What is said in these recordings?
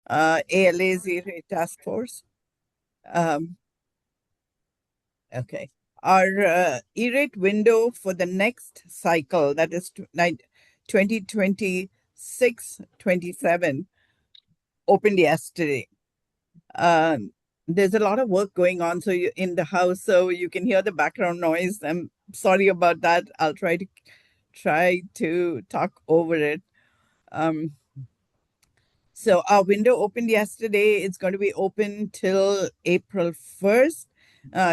ALA's E-rate task force. Um, okay. Our E-rate window for the next cycle, that is 2026-27, opened yesterday. Um, there's a lot of work going on in the house, so you can hear the background noise. I'm sorry about that. I'll try to talk over it. Um, So our window opened yesterday. It's going to be open till April 1st.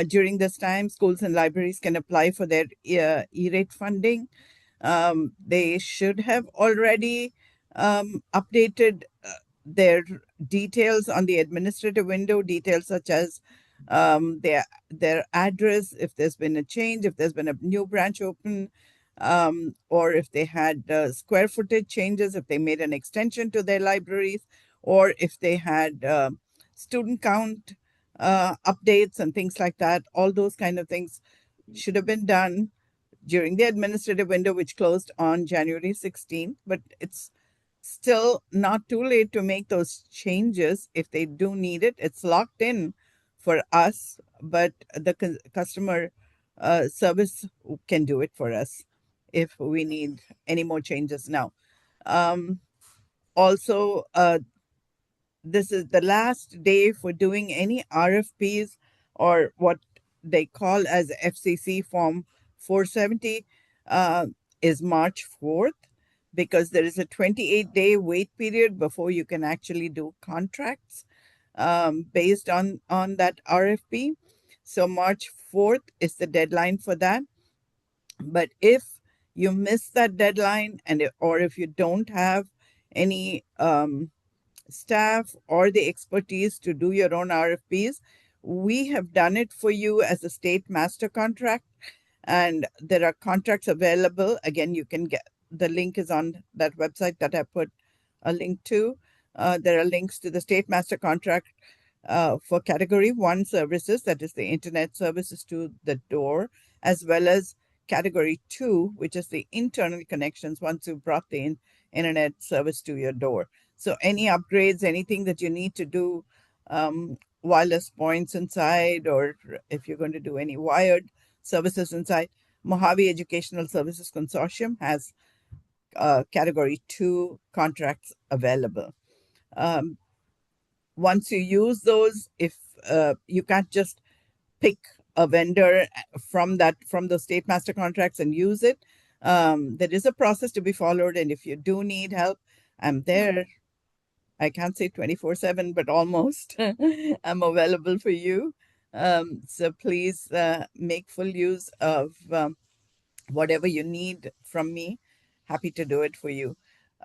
During this time, schools and libraries can apply for their E-rate funding. They should have already updated their details on the administrative window, details such as their address, if there's been a change, if there's been a new branch open, or if they had square footage changes, if they made an extension to their libraries, or if they had student count updates and things like that. All those kind of things should have been done during the administrative window, which closed on January 16th. But it's still not too late to make those changes if they do need it. It's locked in for us, but the customer service can do it for us if we need any more changes now. Um, Also, this is the last day for doing any RFPs or what they call as FCC Form 470 uh, is March 4th, because there is a 28-day wait period before you can actually do contracts based on that RFP. So March 4th is the deadline for that. But if you miss that deadline or if you don't have any staff or the expertise to do your own RFPs, we have done it for you as a state master contract. And there are contracts available. Again, you can get the link is on that website that I put a link to. There are links to the state master contract for category 1 services, that is the internet services to the door, as well as category 2, which is the internal connections once you've brought the internet service to your door. So any upgrades, anything that you need to do, wireless points inside, or if you're going to do any wired services inside, Mojave Educational Services Consortium has category 2 contracts available. Once you use those, if you can't just pick a vendor from the state master contracts and use it, there is a process to be followed. And if you do need help, I'm there. I can't say 24/7, but almost. I'm available for you. So please make full use of whatever you need from me. Happy to do it for you.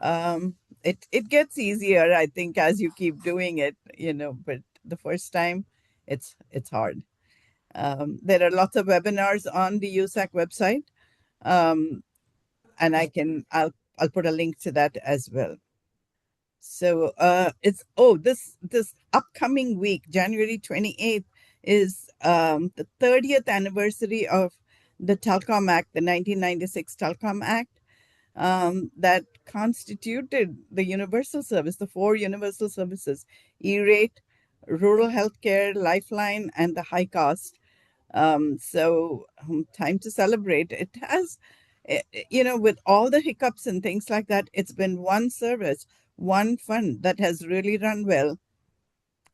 It gets easier, I think, as you keep doing it, but the first time it's hard. There are lots of webinars on the USAC website, and I'll put a link to that as well. So this upcoming week, January 28th, is the 30th anniversary of the Telecom Act, the 1996 Telecom Act, that constituted the universal service, the 4 universal services: E-rate, rural healthcare, lifeline, and the high cost. Time to celebrate. It has, with all the hiccups and things like that, it's been one service, one fund that has really run well,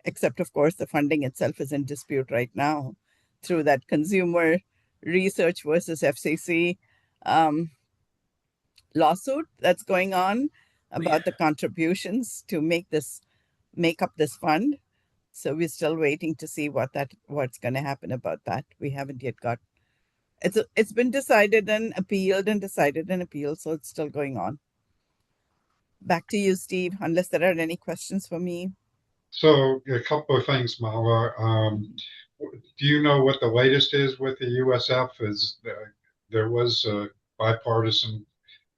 except, of course, the funding itself is in dispute right now through that consumer research versus FCC lawsuit that's going on about the contributions to make up this fund. So we're still waiting to see what's going to happen about that. We haven't yet got it's been decided and appealed and decided and appealed, so it's still going on. Back to you, Steve, unless there are any questions for me. So a couple of things, Mala. Do you know what the latest is with the USF? There was a bipartisan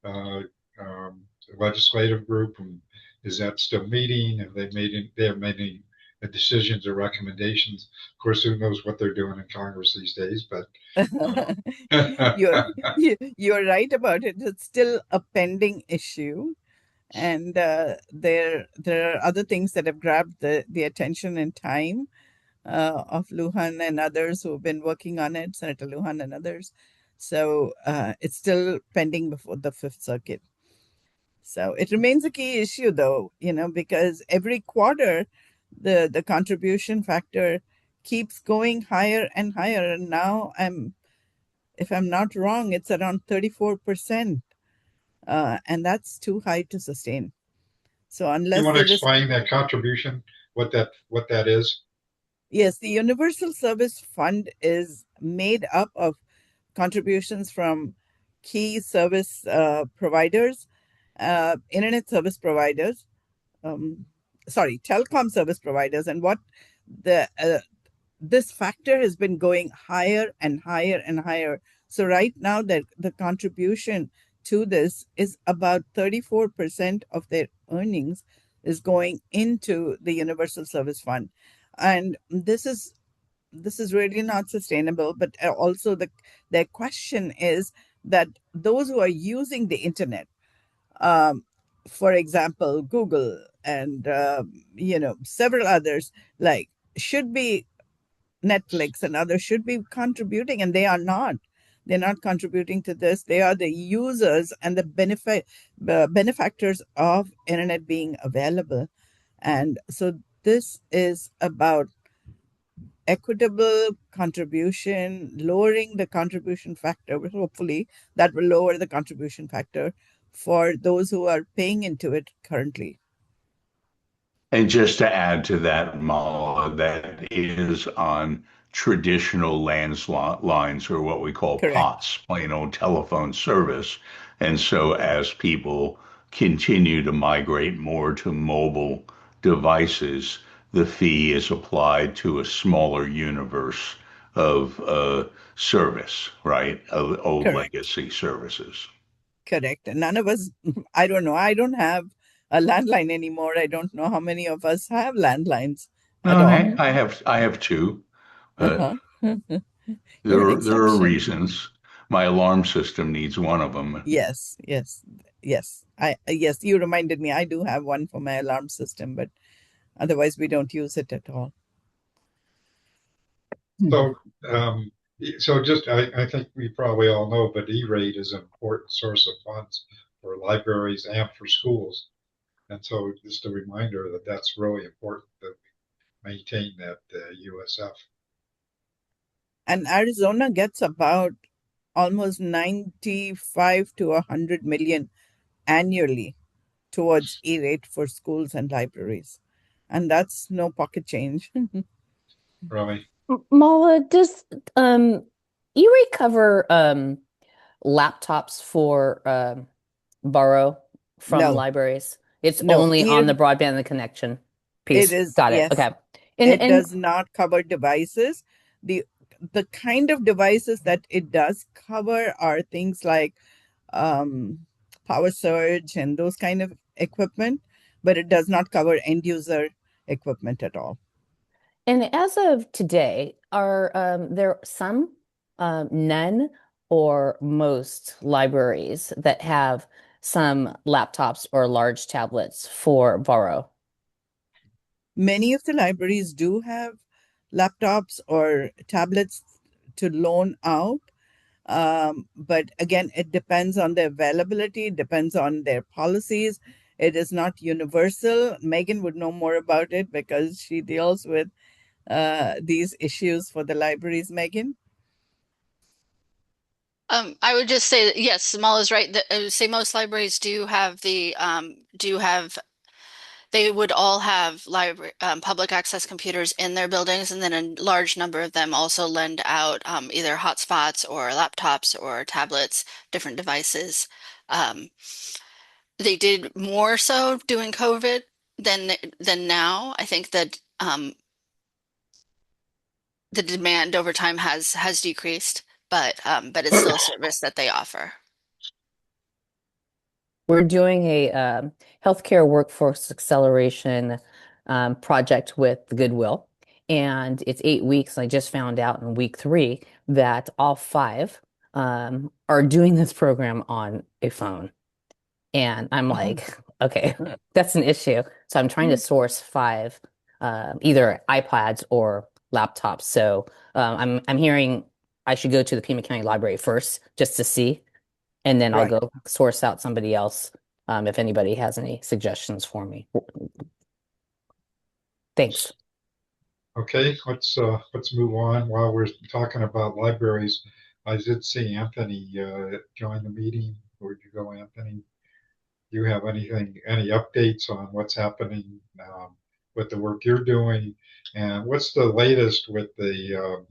uh, um, legislative group, and is that still meeting? Have they made any decisions or recommendations? Of course, who knows what they're doing in Congress these days? But you're you're right about it. It's still a pending issue. And there are other things that have grabbed the attention and time of Lujan and others who have been working on it, Senator Lujan and others. So it's still pending before the Fifth Circuit. So it remains a key issue, though, because every quarter the contribution factor keeps going higher and higher, and now if I'm not wrong, it's around 34%, and that's too high to sustain. So You unless want to there is, explain that contribution, what that is? yes, the Universal Service Fund is made up of contributions from key service providers, internet service providers, um, sorry, telecom service providers, and what the this factor has been going higher and higher and higher. So right now, the contribution to this is about 34% of their earnings is going into the Universal Service Fund, and this is really not sustainable. But also the question is that those who are using the internet, um, for example, Google and several others, like, should be Netflix and others should be contributing, and they are not. They're not contributing to this. They are the users and the benefactors of internet being available. And so this is about equitable contribution, lowering the contribution factor. Hopefully, that will lower the contribution factor for those who are paying into it currently. And just to add to that, Mala, that is on traditional lines or what we call Correct. POTS, plain old telephone service. And so as people continue to migrate more to mobile devices, the fee is applied to a smaller universe of service, right? Of old Correct. legacy services. Correct. And none of us, I don't know, I don't have a landline anymore. I don't know how many of us have landlines at No, all. I have two. But Uh-huh. You're an there are exception. reasons. My alarm system needs one of them. Yes, yes, yes. Yes, you reminded me. I do have one for my alarm system, but otherwise we don't use it at all. So, um, so just I think we probably all know, but E-rate is an important source of funds for libraries and for schools. And so just a reminder that that's really important that we maintain that USF. And Arizona gets about almost 95 to 100 million annually towards E-rate for schools and libraries. And that's no pocket change. Really. Mala, does E-rate cover laptops for borrow from No, libraries? It's no. only on the broadband and the connection It piece. is, Got it. yes. Okay. And It and does not cover devices. The the kind of devices that it does cover are things like um, power surge and those kind of equipment, but it does not cover end user equipment at all. and as of today, are there some, none, or most libraries that have some laptops or large tablets for borrow? Many of the libraries do have laptops or tablets to loan out. But again, it depends on the availability, it depends on their policies. It is not universal. Megan would know more about it because she deals with these issues for the libraries. Megan? I would just say that yes, Mal is right. That I would say most libraries do have they would all have library public access computers in their buildings, and then a large number of them also lend out either hotspots or laptops or tablets, different devices. Um, they did more so during COVID than now. I think that the demand over time has decreased, but it's still a service that they offer. We're doing a healthcare workforce acceleration project with the Goodwill, and it's 8 weeks. I just found out in week 3 that all 5 are doing this program on a phone. And I'm Uh-huh. like, Okay, that's an issue. So I'm trying to source five, either iPads or laptops. So I'm hearing I should go to the Pima County Library first just to see, and then I'll Right. go source out somebody else if anybody has any suggestions for me. Thanks. Okay, let's move on. While we're talking about libraries, I did see Anthony join the meeting. Where'd you go, Anthony? Do you have any updates on what's happening with the work you're doing, and what's the latest with the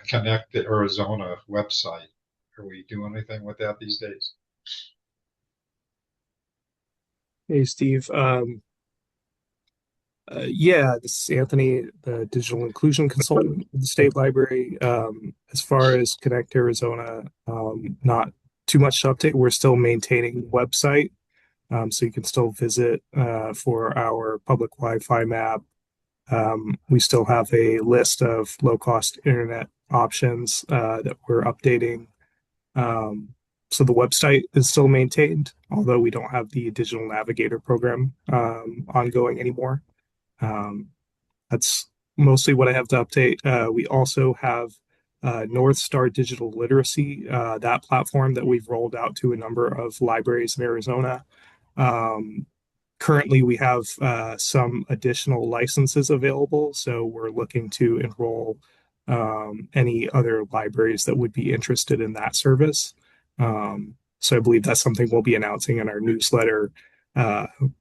Connect Arizona website? Are we doing anything with that these days? Hey, Steve. Yeah, this is Anthony, the digital inclusion consultant with the state library. As far as Connect Arizona, not too much to update. We're still maintaining the website, so you can still visit for our public Wi-Fi map. We still have a list of low-cost internet options that we're updating. Um, so the website is still maintained, although we don't have the digital navigator program ongoing anymore. Um, that's mostly what I have to update. We also have North Star Digital Literacy, that platform that we've rolled out to a number of libraries in Arizona. Um, Currently, we have some additional licenses available, so we're looking to enroll any other libraries that would be interested in that service. So I believe that's something we'll be announcing in our newsletter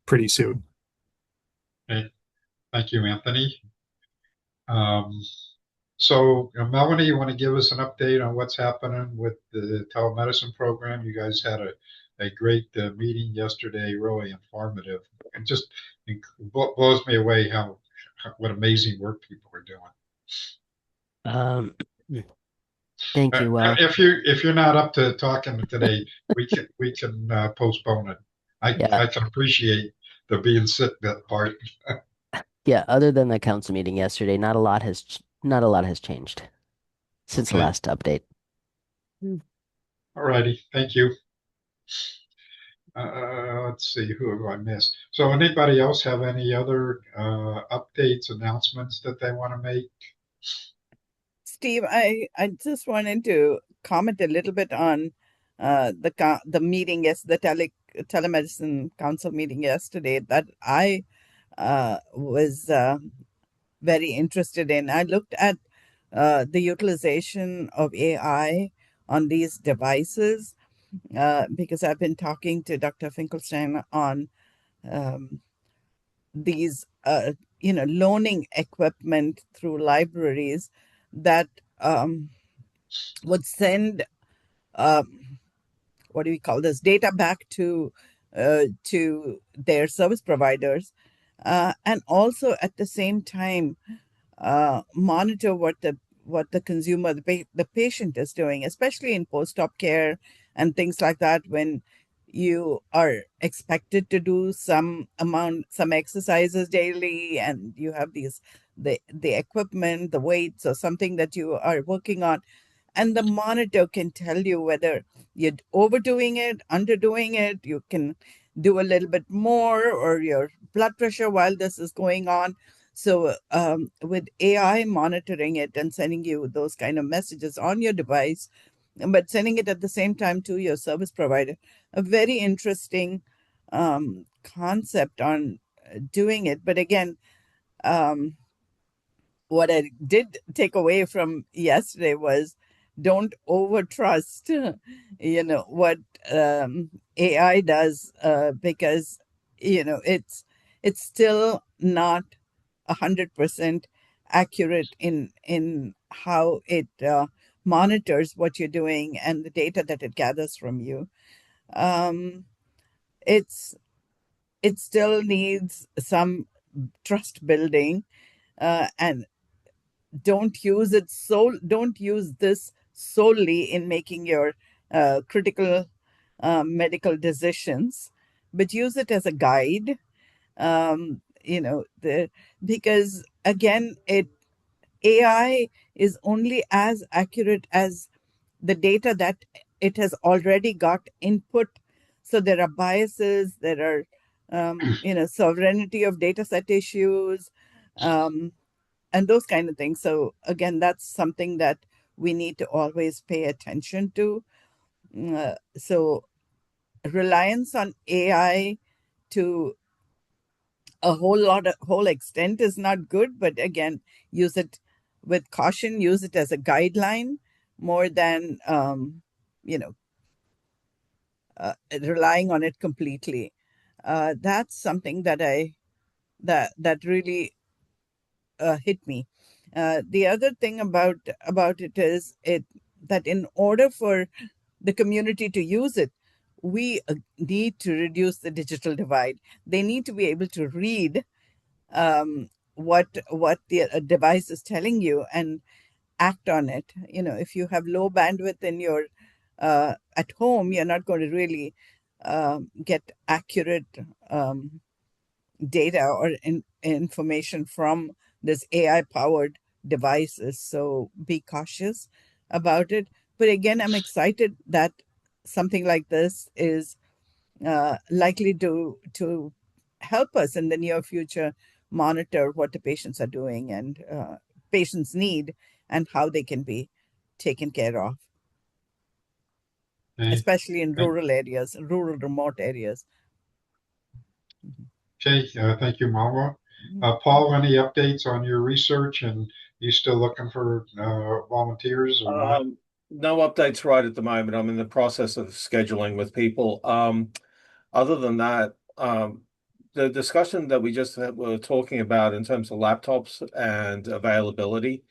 pretty soon. Okay, thank you, Anthony. Um, Melanie, you want to give us an update on what's happening with the telemedicine program? You guys had a great meeting yesterday, really informative. It just blows me away what amazing work people are doing. Um, thank you. Well, If you're not up to talking today, we can postpone it. yeah, I can appreciate the being sick that part. yeah. Other than the council meeting yesterday, not a lot has changed since the Okay. last update. All righty, thank you. Let's see, who have I missed? So anybody else have any other updates, announcements that they want to make? Steve, I just wanted to comment a little bit on the meeting, yes, the telemedicine council meeting yesterday that I was very interested in. I looked at the utilization of AI on these devices because I've been talking to Dr. Finkelstein on um, these, loaning equipment through libraries that would send, um, what do we call this, data back to their service providers, and also at the same time monitor what the consumer, the patient is doing, especially in post-op care and things like that, when you are expected to do some exercises daily, and you have the equipment, the weights, or something that you are working on, and the monitor can tell you whether you're overdoing it, underdoing it. You can do a little bit more, or your blood pressure while this is going on. So with AI monitoring it and sending you those kind of messages on your device, but sending it at the same time to your service provider, a very interesting concept on doing it. But again, um, what I did take away from yesterday was don't over trust, what AI does, because it's still not 100% accurate in how it monitors what you're doing and the data that it gathers from you. Um, it's it still needs some trust building, and don't use this solely in making your critical medical decisions, but use it as a guide. Because again, it AI is only as accurate as the data that it has already got input. So there are biases, there are sovereignty of data set issues, and those kind of things. So again, that's something that we need to always pay attention to. So reliance on AI to a whole extent is not good, but again, use it with caution, use it as a guideline more than you know relying on it completely. That's something that really hit me. The other thing about it is that in order for the community to use it, we need to reduce the digital divide. They need to be able to read what the device is telling you and act on it. If you have low bandwidth in your at home, you're not going to really get accurate data or information from this AI powered devices. So be cautious about it. But again, I'm excited that something like this is likely to help us in the near future monitor what the patients are doing and patients need and how they can be taken care of, Okay. especially in rural areas, rural remote areas. Okay. Thank you, Malwa. Mhm. Paul, any updates on your research, and you still looking for volunteers or not? No updates right at the moment. I'm in the process of scheduling with people. Other than that, the discussion that we just were talking about in terms of laptops and availability,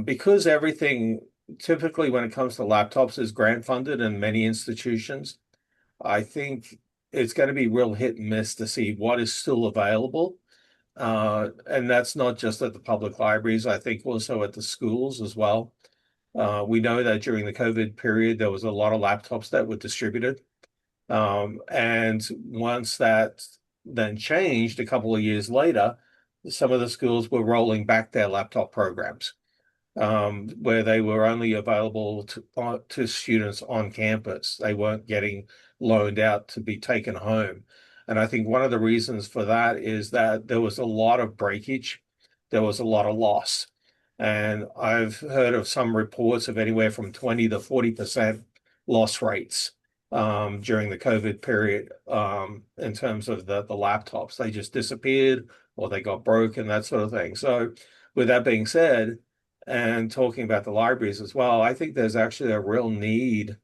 because everything typically when it comes to laptops is grant funded in many institutions, I think it's going to be real hit and miss to see what is still available. And that's not just at the public libraries, I think also at the schools as well. We know that during the COVID period, there was a lot of laptops that were distributed. And once that then changed a couple of years later, some of the schools were rolling back their laptop programs, where they were only available to students on campus. They weren't getting loaned out to be taken home. And I think one of the reasons for that is that there was a lot of breakage, there was a lot of loss. And I've heard of some reports of anywhere from 20 to 40% loss rates during the COVID period in terms of the laptops. They just disappeared or they got broken, that sort of thing. So with that being said, and talking about the libraries as well, I think there's actually a real need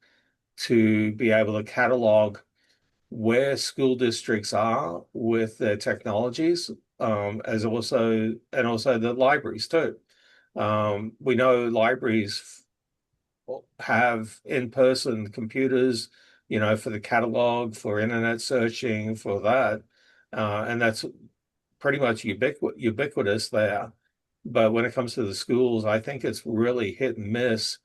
to be able to catalog where school districts are with their technologies, as also the libraries too. We know libraries have in-person computers, for the catalog, for internet searching, for that, and that's pretty much ubiquitous there. But when it comes to the schools, I think it's really hit and miss.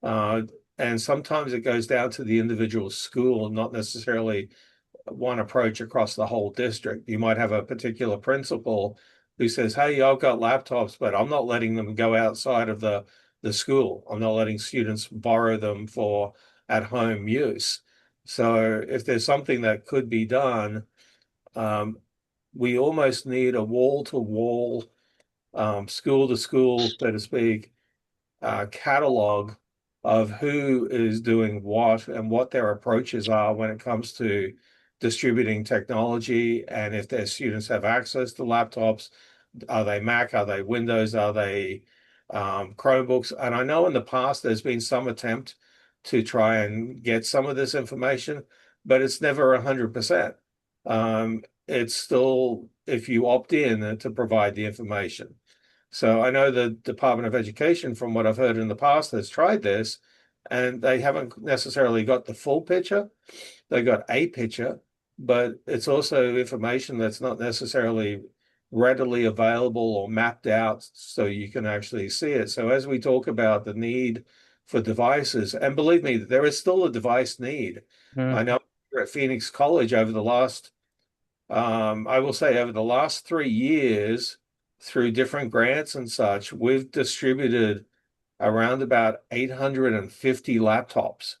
Uh, and sometimes it goes down to the individual school, not necessarily one approach across the whole district. You might have a particular principal who says, "Hey, I've got laptops, but I'm not letting them go outside of the school. I'm not letting students borrow them for at-home use." So if there's something that could be done, um, we almost need a wall-to-wall, school to school, so to speak, catalog of who is doing what and what their approaches are when it comes to distributing technology. And if their students have access to laptops, are they Mac? Are they Windows? Are they Chromebooks? And I know in the past there's been some attempt to try and get some of this information, but it's never 100%. It's still, if you opt in to provide the information. So I know the Department of Education, from what I've heard in the past, has tried this, and they haven't necessarily got the full picture. They got a picture, but it's also information that's not necessarily readily available or mapped out so you can actually see it. So as we talk about the need for devices, and believe me, there is still a device need. I know at Phoenix College over the last I will say over the last 3 years, through different grants and such, we've distributed around about 850 laptops.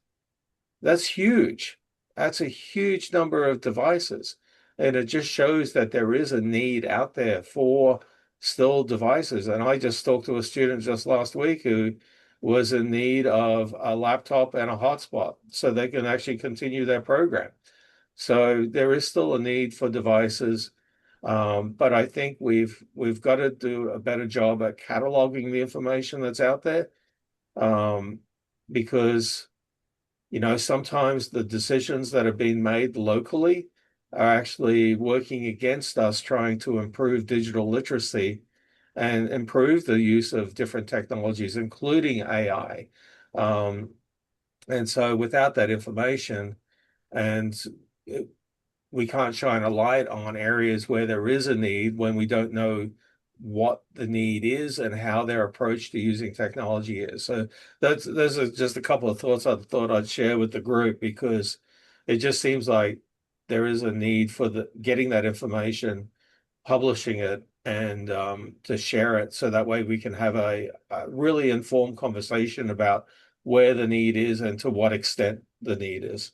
That's huge. That's a huge number of devices. And it just shows that there is a need out there for still devices. And I just talked to a student just last week who was in need of a laptop and a hotspot so they can actually continue their program. So there is still a need for devices. But I think we've got to do a better job at cataloging the information that's out there, because sometimes the decisions that are being made locally are actually working against us trying to improve digital literacy and improve the use of different technologies, including AI. And so without that information, and we can't shine a light on areas where there is a need when we don't know what the need is and how their approach to using technology is. So those are just a couple of thoughts I thought I'd share with the group, because it just seems like there is a need for getting that information, publishing it, and to share it so that way we can have a really informed conversation about where the need is and to what extent the need is.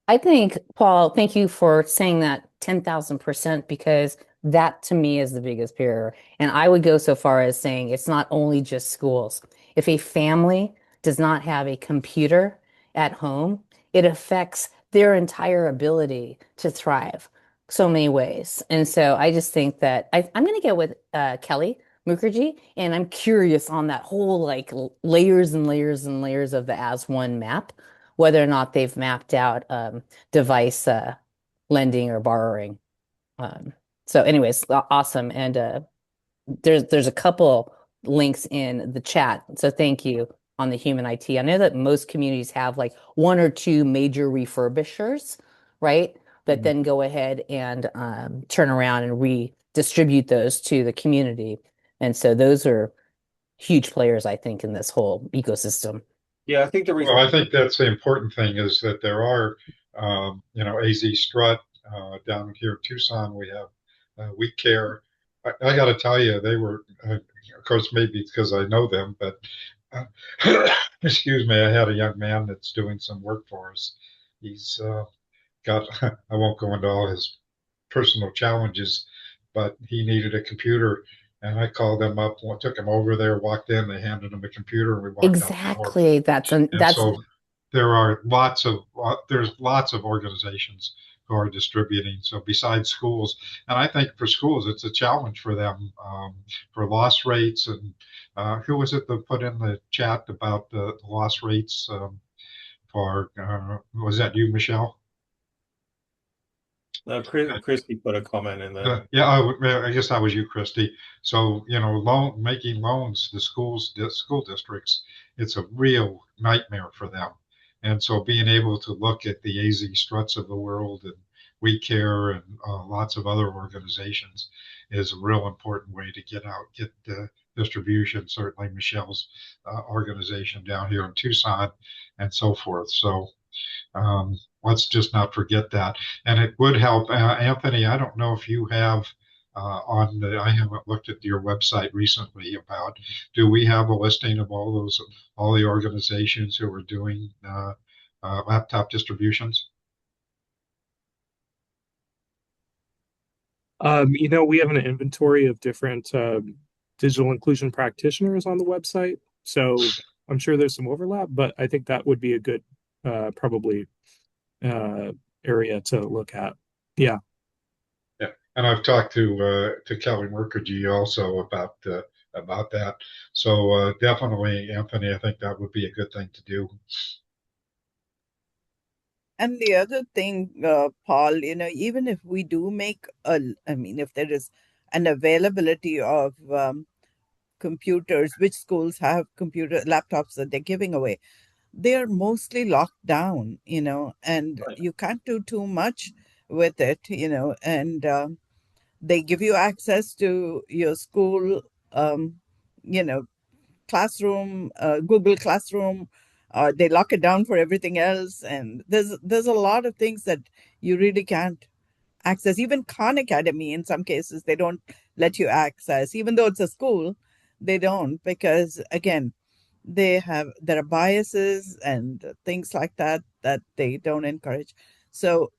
I think, Paul, thank you for saying that 10,000%, because that to me is the biggest barrier. And I would go so far as saying it's not only just schools. If a family does not have a computer at home, it affects their entire ability to thrive so many ways. And so I just think that I'm going to get with Kelly Mukherjee, and I'm curious on that whole like layers and layers and layers of the as one map, whether or not they've mapped out device lending or borrowing. So anyways, awesome. And there's a couple links in the chat. So thank you on the human IT. I know that most communities have like one or two major refurbishers, right? That then go ahead and turn around and redistribute those to the community. And so those are huge players, I think, in this whole ecosystem. Yeah, I think the reason. Well, I think that's the important thing is that there are, AZ Strut down here in Tucson. We have We Care. I got to tell you, they were, of course, maybe because I know them, but uh, excuse me, I had a young man that's doing some work for us. He's got, I won't go into all his personal challenges, but he needed a computer. And I called them up, took him over there, walked in, they handed him a computer, and we walked out the door. Exactly. That's And so there are there's lots of organizations who are distributing. So besides schools, and I think for schools, it's a challenge for them, for loss rates. And who was it that put in the chat about the loss rates for, was that you, Michelle? Christy put a comment in there. Yeah, I guess that was you, Christy. So, making loans to school districts, it's a real nightmare for them. And so being able to look at the AZ Struts of the world and We Care and lots of other organizations is a real important way to get distribution. Certainly Michelle's organization down here in Tucson and so forth. So let's just not forget that. And it would help. Anthony, I don't know if you have I haven't looked at your website recently about, do we have a listing of all the organizations who are doing laptop distributions? We have an inventory of different digital inclusion practitioners on the website. So I'm sure there's some overlap, but I think that would be a good probably area to look at. Yeah. Yeah. And I've talked to Kelly Mukherjee also about that. So definitely, Anthony, I think that would be a good thing to do. And the other thing, Paul, even if we do make if there is an availability of computers, which schools have computer laptops that they're giving away, they're mostly locked down, and Right. you can't do too much with it, and they give you access to your school, you know, classroom, Google Classroom. They lock it down for everything else, and there's a lot of things that you really can't access. Even Khan Academy, in some cases, they don't let you access, even though it's a school. They don't, because again, there are biases and things like that that they don't encourage. So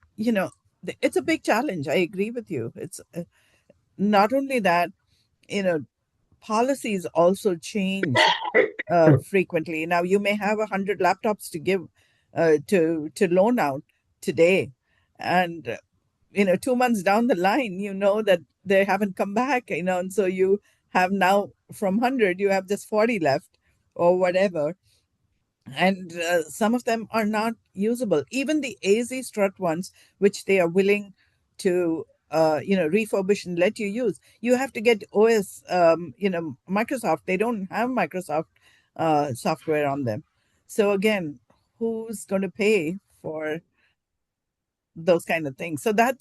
it's a big challenge. I agree with you. It's not only that, you know, policies also change frequently. Now you may have 100 laptops to give to loan out today, and 2 months down the line, that they haven't come back, and so you have now from 100, you have just 40 left or whatever, and some of them are not usable. Even the AZ strut ones, which they are willing to refurbish and let you use, you have to get OS. Microsoft, they don't have Microsoft software on them. So again, who's going to pay for those kind of things? So there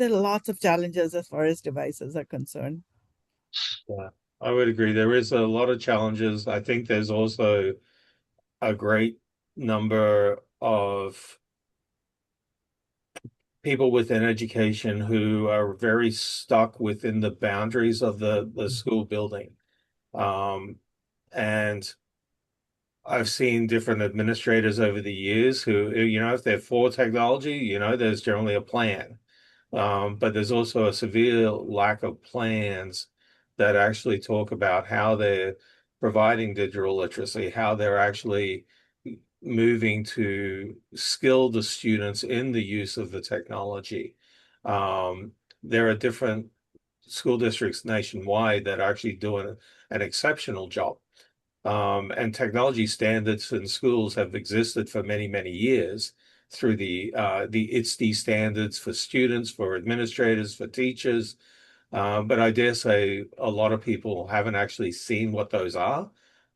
are lots of challenges as far as devices are concerned. Yeah, I would agree. There is a lot of challenges. I think there's also a great number of people within education who are very stuck within the boundaries of the school building. And I've seen different administrators over the years who, if they're for technology, there's generally a plan. But there's also a severe lack of plans that actually talk about how they're providing digital literacy, how they're actually moving to skill the students in the use of the technology. There are different school districts nationwide that are actually doing an exceptional job. And technology standards in schools have existed for many, many years through the ITSD standards for students, for administrators, for teachers. But I dare say a lot of people haven't actually seen what those are,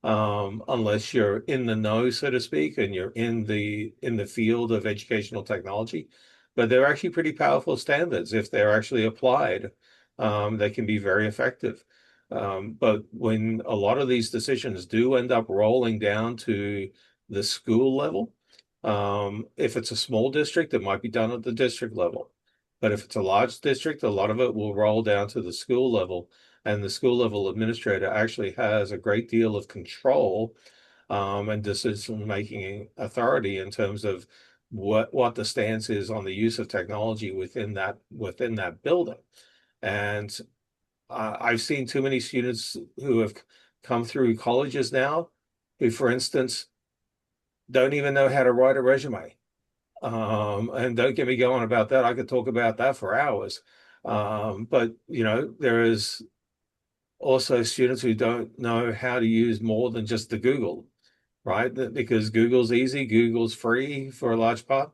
unless you're in the know, so to speak, and you're in the field of educational technology. But they're actually pretty powerful standards. If they're actually applied, they can be very effective. But when a lot of these decisions do end up rolling down to the school level, if it's a small district, it might be done at the district level. But if it's a large district, a lot of it will roll down to the school level, and the school level administrator actually has a great deal of control and decision-making authority in terms of what the stance is on the use of technology within that building. And I've seen too many students who have come through colleges now who, for instance, don't even know how to write a resume. And don't get me going about that. I could talk about that for hours. But there is also students who don't know how to use more than just the Google, right? Because Google's easy, Google's free for a large part,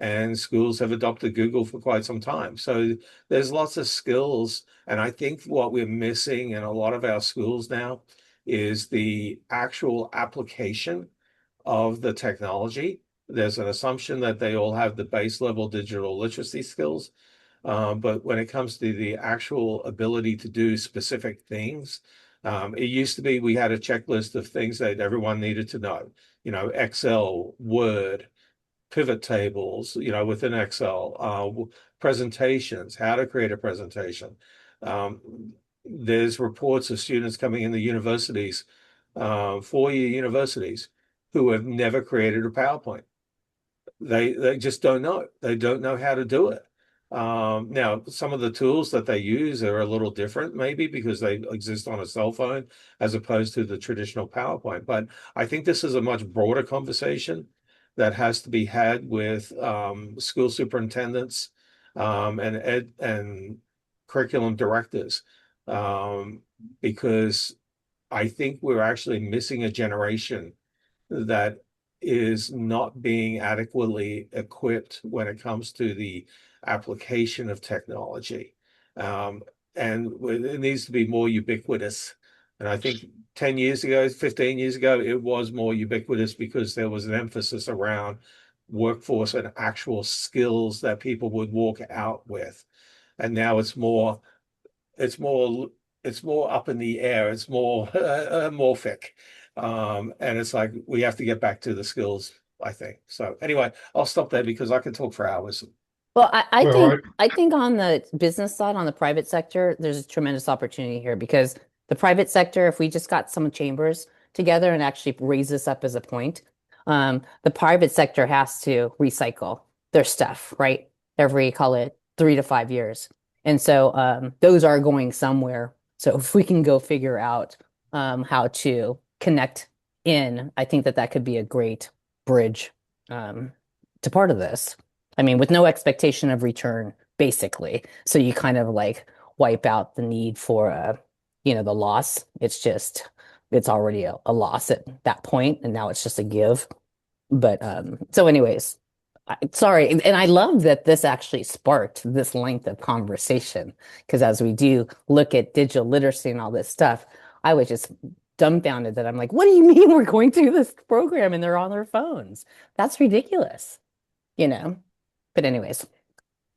and schools have adopted Google for quite some time. So there's lots of skills. And I think what we're missing in a lot of our schools now is the actual application of the technology. There's an assumption that they all have the base level digital literacy skills. But when it comes to the actual ability to do specific things, it used to be we had a checklist of things that everyone needed to know, Excel, Word, pivot tables, within Excel, presentations, how to create a presentation. There's reports of students coming in the universities, four-year universities, who have never created a PowerPoint. They just don't know. They don't know how to do it. Now, some of the tools that they use are a little different, maybe because they exist on a cell phone as opposed to the traditional PowerPoint. But I think this is a much broader conversation that has to be had with school superintendents and curriculum directors, because I think we're actually missing a generation that is not being adequately equipped when it comes to the application of technology. And it needs to be more ubiquitous. And I think 10 years ago, 15 years ago, it was more ubiquitous because there was an emphasis around workforce and actual skills that people would walk out with. And now it's more it's more up in the air. It's more amorphic. And it's like we have to get back to the skills, I think. So anyway, I'll stop there because I could talk for hours. Well, I Well, think on the business side, on the private sector, there's a tremendous opportunity here because the private sector, if we just got some chambers together and actually raise this up as a point, the private sector has to recycle their stuff, right? every, call it 3 to 5 years. And so those are going somewhere. So if we can go figure out how to connect in, I think that that could be a great bridge to part of this. I mean, with no expectation of return, basically. So you kind of like wipe out the need for the loss. It's already a loss at that point, and now it's just a give. But so anyways, sorry. And I love that this actually sparked this length of conversation because as we do look at digital literacy and all this stuff, I was just dumbfounded that I'm like, what do you mean we're going through this program and they're on their phones? That's ridiculous, you know? But anyways,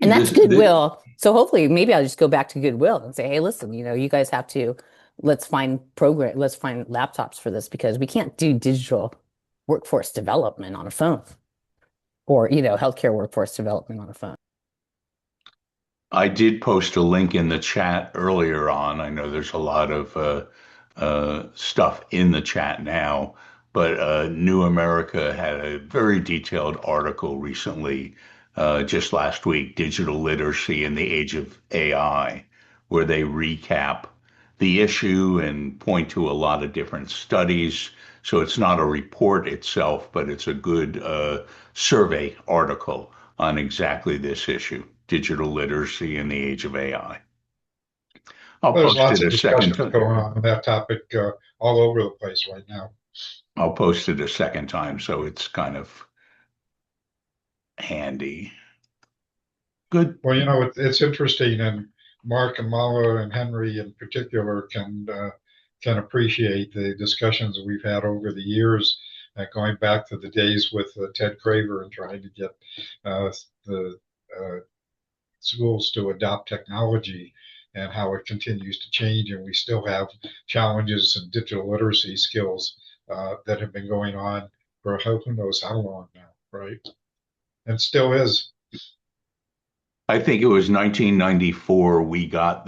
and that's This, Goodwill. So hopefully maybe I'll just go back to Goodwill and say, hey, listen, you guys have to let's find laptops for this because we can't do digital workforce development on a phone or, healthcare workforce development on a phone. I did post a link in the chat earlier on. I know there's a lot of stuff in the chat now, but New America had a very detailed article recently, just last week, Digital Literacy in the Age of AI, where they recap the issue and point to a lot of different studies. So it's not a report itself, but it's a good survey article on exactly this issue, digital literacy in the age of AI. I'll There's post lots it of a second discussions time. going on that topic all over the place right now. I'll post it a second time so it's kind of handy. Good. Well, it's interesting, and Mark and Mala and Henry in particular can appreciate the discussions we've had over the years, going back to the days with Ted Craver and trying to get the schools to adopt technology and how it continues to change, and we still have challenges in digital literacy skills that have been going on for who knows how long now, right? And still is. I think it was 1994 we got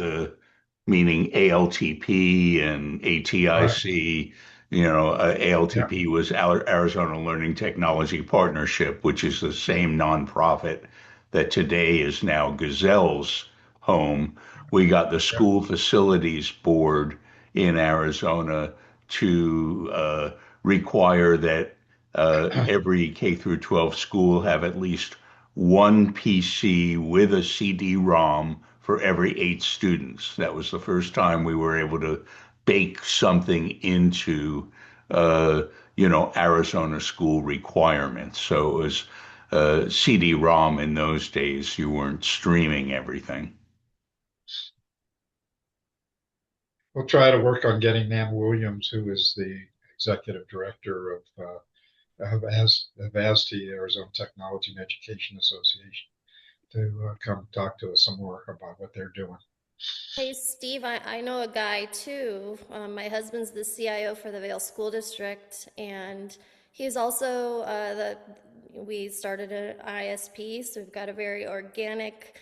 meaning ALTP and Right. ATIC. Yeah. ALTP was Arizona Learning Technology Partnership, which is the same nonprofit that today is now Gazelle's home. We got the Yeah. School Facilities Board in Arizona to require that every K through 12 school have at least one PC with a CD-ROM for every 8 students. That was the first time we were able to bake something into, Arizona school requirements. So it was CD-ROM in those days. You weren't streaming everything. We'll try to work on getting Nan Williams, who is the executive director of AZBSN, Arizona Technology and Education Association, to come talk to us some more about what they're doing. Hey, Steve, I know a guy too. My husband's the CIO for the Vale School District, and he's also we started an ISP, so we've got a very organic,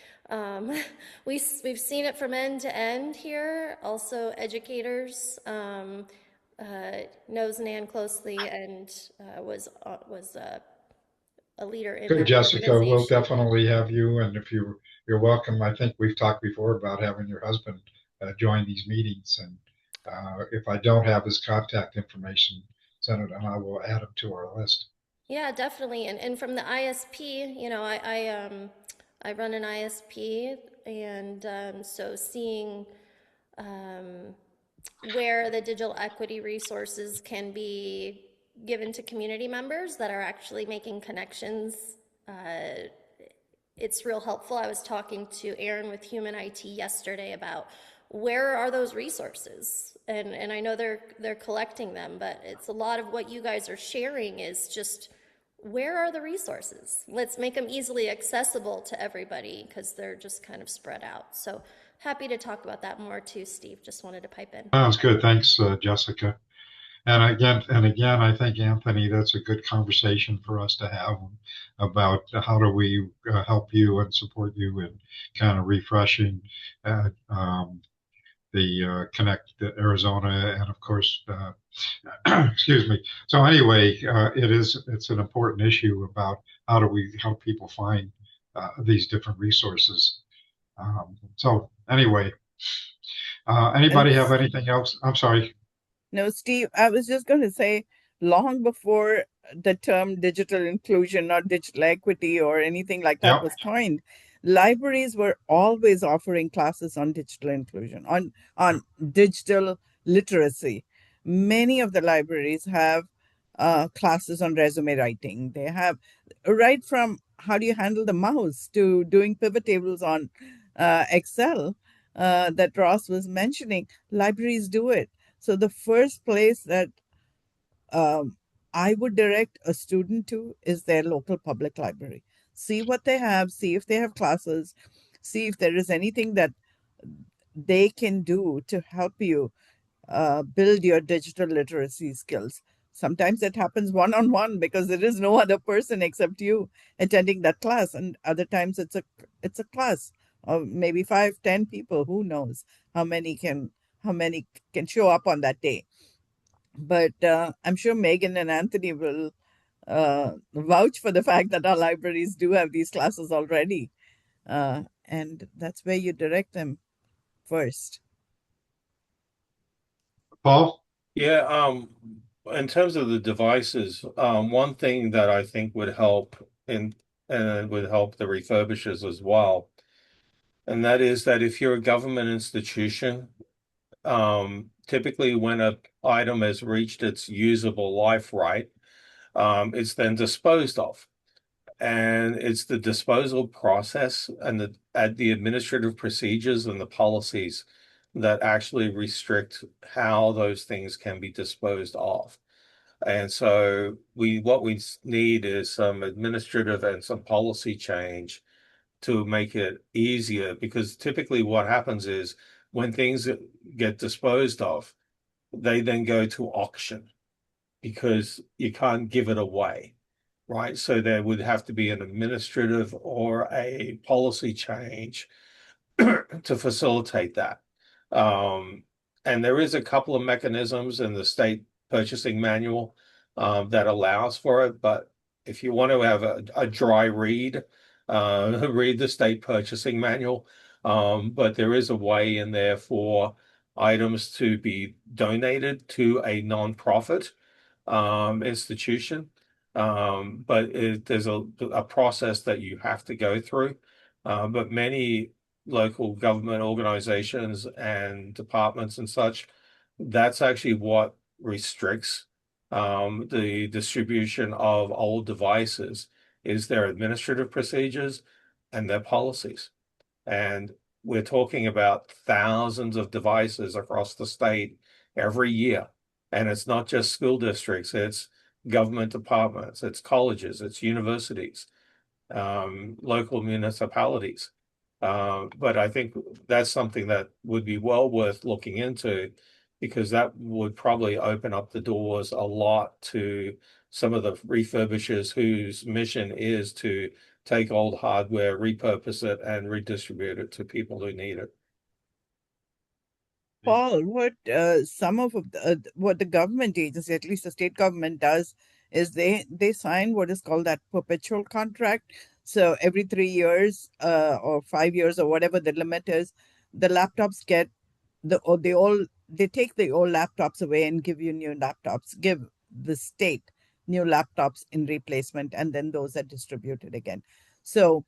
we've seen it from end to end here. Also, educators knows Nan closely and was a leader in Good, that Jessica. We'll organization. definitely have you, and if you're welcome. I think we've talked before about having your husband join these meetings, and if I don't have his contact information, send it, and I will add him to our list. Yeah, definitely. And from the ISP, I run an ISP, and so seeing where the digital equity resources can be given to community members that are actually making connections, it's real helpful. I was talking to Aaron with Human IT yesterday about where are those resources, and I know they're collecting them, but it's a lot of what you guys are sharing is just where are the resources? Let's make them easily accessible to everybody because they're just kind of spread out. So happy to talk about that more too, Steve. Just wanted to pipe in. Sounds good. Thanks, Jessica. And again, I think, Anthony, that's a good conversation for us to have about how do we help you and support you in kind of refreshing the Connect Arizona, and of course, excuse me. So anyway, it's an important issue about how do we help people find these different resources. So anyway, And anybody have anything else? I'm sorry. no, Steve, I was just going to say, long before the term digital inclusion or digital equity or anything like that Yep. was coined, libraries were always offering classes on digital inclusion, on digital literacy. Many of the libraries have classes on resume writing. They have right from how do you handle the mouse to doing pivot tables on Excel that Ross was mentioning. Libraries do it. So the first place that um, I would direct a student to is their local public library. See what they have, see if they have classes, see if there is anything that they can do to help you build your digital literacy skills. Sometimes it happens one on one because there is no other person except you attending that class, and other times it's a class of maybe 5, 10 people. Who knows how many can show up on that day? But I'm sure Megan and Anthony will vouch for the fact that our libraries do have these classes already. And that's where you direct them first. Paul? Yeah, in terms of the devices, one thing that I think would help in and would help the refurbishers as well, and that is that if you're a government institution, typically when an item has reached its usable life right, it's then disposed of. And it's the disposal process and the administrative procedures and the policies that actually restrict how those things can be disposed of. And so what we need is some administrative and some policy change to make it easier, because typically what happens is when things get disposed of, they then go to auction because you can't give it away, right? So there would have to be an administrative or a policy change to facilitate that. Um, and there is a couple of mechanisms in the state purchasing manual that allows for it. But if you want to have a dry read, read the state purchasing manual. But there is a way in there for items to be donated to a nonprofit institution. But there's a process that you have to go through. But many local government organizations and departments and such, that's actually what restricts the distribution of old devices is their administrative procedures and their policies. And we're talking about thousands of devices across the state every year. And it's not just school districts, it's government departments, it's colleges, it's universities, local municipalities. But I think that's something that would be well worth looking into, because that would probably open up the doors a lot to some of the refurbishers whose mission is to take old hardware, repurpose it, and redistribute it to people who need it. Paul, what some of what the government agency, at least the state government, does is they sign what is called that perpetual contract. So every 3 years or 5 years or whatever the limit is, the laptops get or they take the old laptops away and give you new laptops, give the state new laptops in replacement, and then those are distributed again. So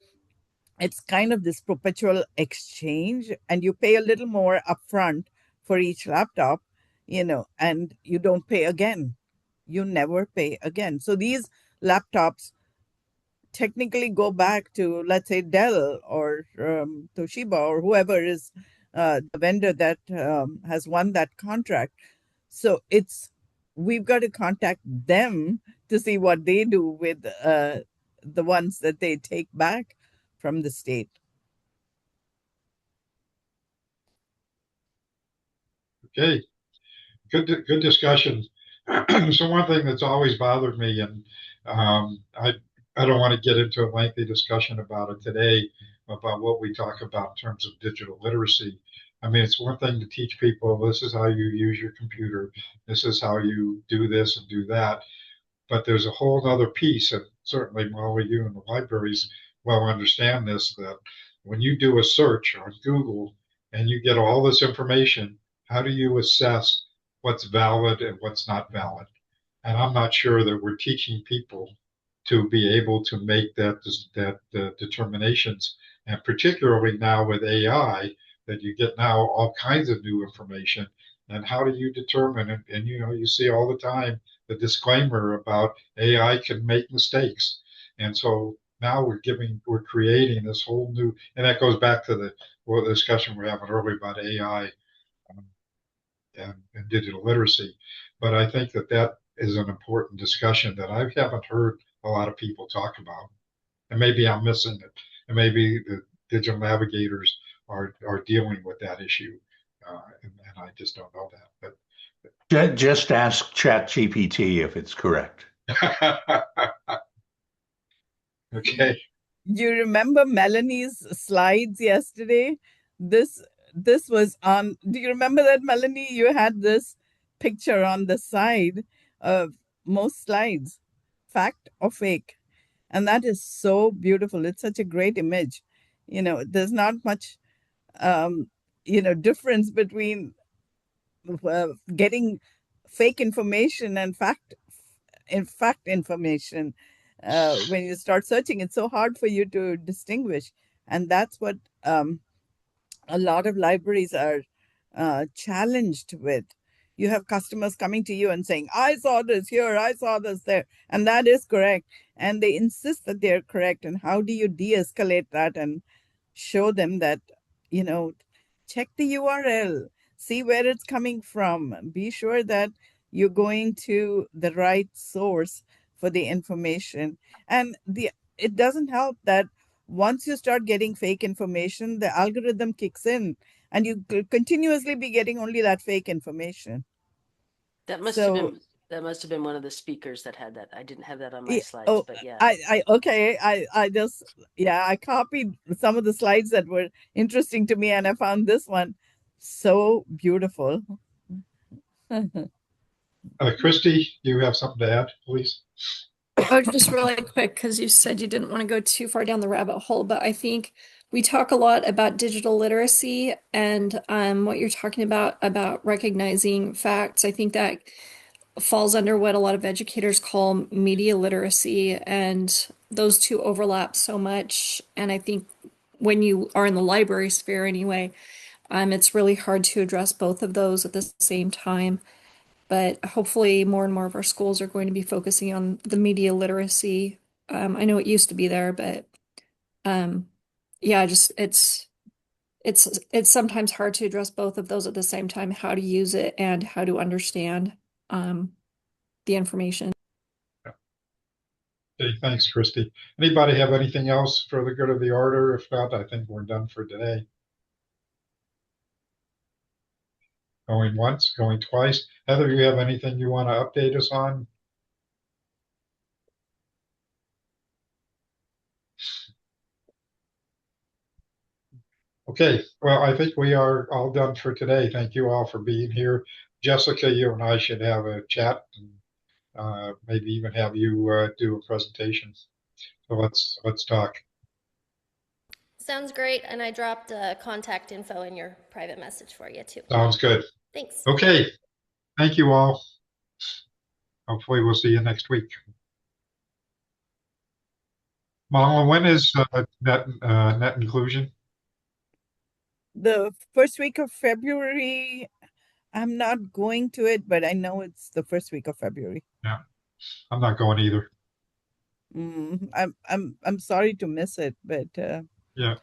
it's kind of this perpetual exchange, and you pay a little more upfront for each laptop, and you don't pay again. You never pay again. So these laptops technically go back to, let's say, Dell or Toshiba or whoever is the vendor that has won that contract. So we've got to contact them to see what they do with the ones that they take back from the state. Okay, good discussion. So one thing that's always bothered me, and I don't want to get into a lengthy discussion about it today, about what we talk about in terms of digital literacy. I mean, it's one thing to teach people, this is how you use your computer, this is how you do this and do that. But there's a whole other piece, and certainly Molly, you in the libraries well understand this, that when you do a search on Google and you get all this information, how do you assess what's valid and what's not valid? And I'm not sure that we're teaching people to be able to make that determinations. And particularly now with AI, that you get now all kinds of new information. And how do you determine it? And you know, you see all the time the disclaimer about AI can make mistakes. And so now we're creating this whole new, and that goes back to the discussion we're having earlier about AI um, and digital literacy. But I think that is an important discussion that I haven't heard a lot of people talk about. And maybe I'm missing it. And maybe the digital navigators are dealing with that issue. And I just don't know that. Just ask ChatGPT if it's correct. But okay. You remember Melanie's slides yesterday? This this was on. Do you remember that, Melanie? You had this picture on the side of most slides, fact or fake, and that is so beautiful. It's such a great image. There's not much difference between getting fake information and fact information. When you start searching, it's so hard for you to distinguish, and that's what a lot of libraries are challenged with. You have customers coming to you and saying, I saw this here, I saw this there, and that is correct, and they insist that they're correct. And how do you de-escalate that and show them that, you know check the URL, see where it's coming from, be sure that you're going to the right source for the information. And it doesn't help that once you start getting fake information, the algorithm kicks in and you continuously be getting only that fake information. That must have So been one of the speakers that had that. I didn't have that on my yeah, slides, but yeah. I just, yeah, I copied some of the slides that were interesting to me, and I found this one so beautiful. Christy, you have something to add, please? Oh, just really quick, because you said you didn't want to go too far down the rabbit hole, but I think we talk a lot about digital literacy and what you're talking about recognizing facts. I think that falls under what a lot of educators call media literacy, and those two overlap so much. And I think when you are in the library sphere anyway, it's really hard to address both of those at the same time. But hopefully, more and more of our schools are going to be focusing on the media literacy. I know it used to be there, but um, yeah, just it's sometimes hard to address both of those at the same time, how to use it and how to understand the information. Okay, thanks, Christy. Anybody have anything else for the good of the order? If not, I think we're done for today. Going once, going twice. Heather, do you have anything you want to update us on? Okay, well, I think we are all done for today. Thank you all for being here. Jessica, you and I should have a chat and maybe even have you do a presentation. So let's talk. Sounds great. And I dropped contact info in your private message for you too. Sounds good. Thanks. Okay, thank you all. Hopefully we'll see you next week. Mala, when is net inclusion? The first week of February. I'm not going to it, but I know it's the first week of February. Yeah, I'm not going either. I'm sorry to miss it, but Yeah,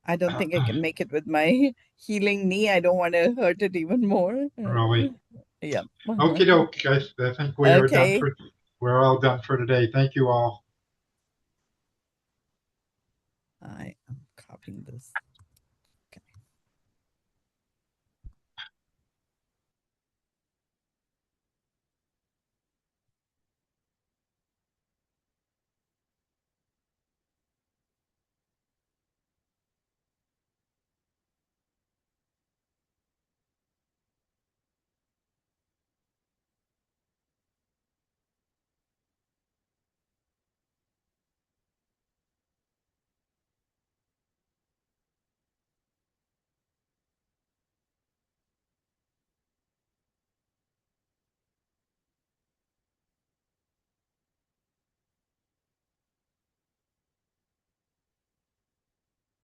I don't think I can make it with my healing knee. I don't want to hurt it even more. really. Yeah. Okie doke. I think we are done Okay. we're all done for today. Thank you all. I am copying this.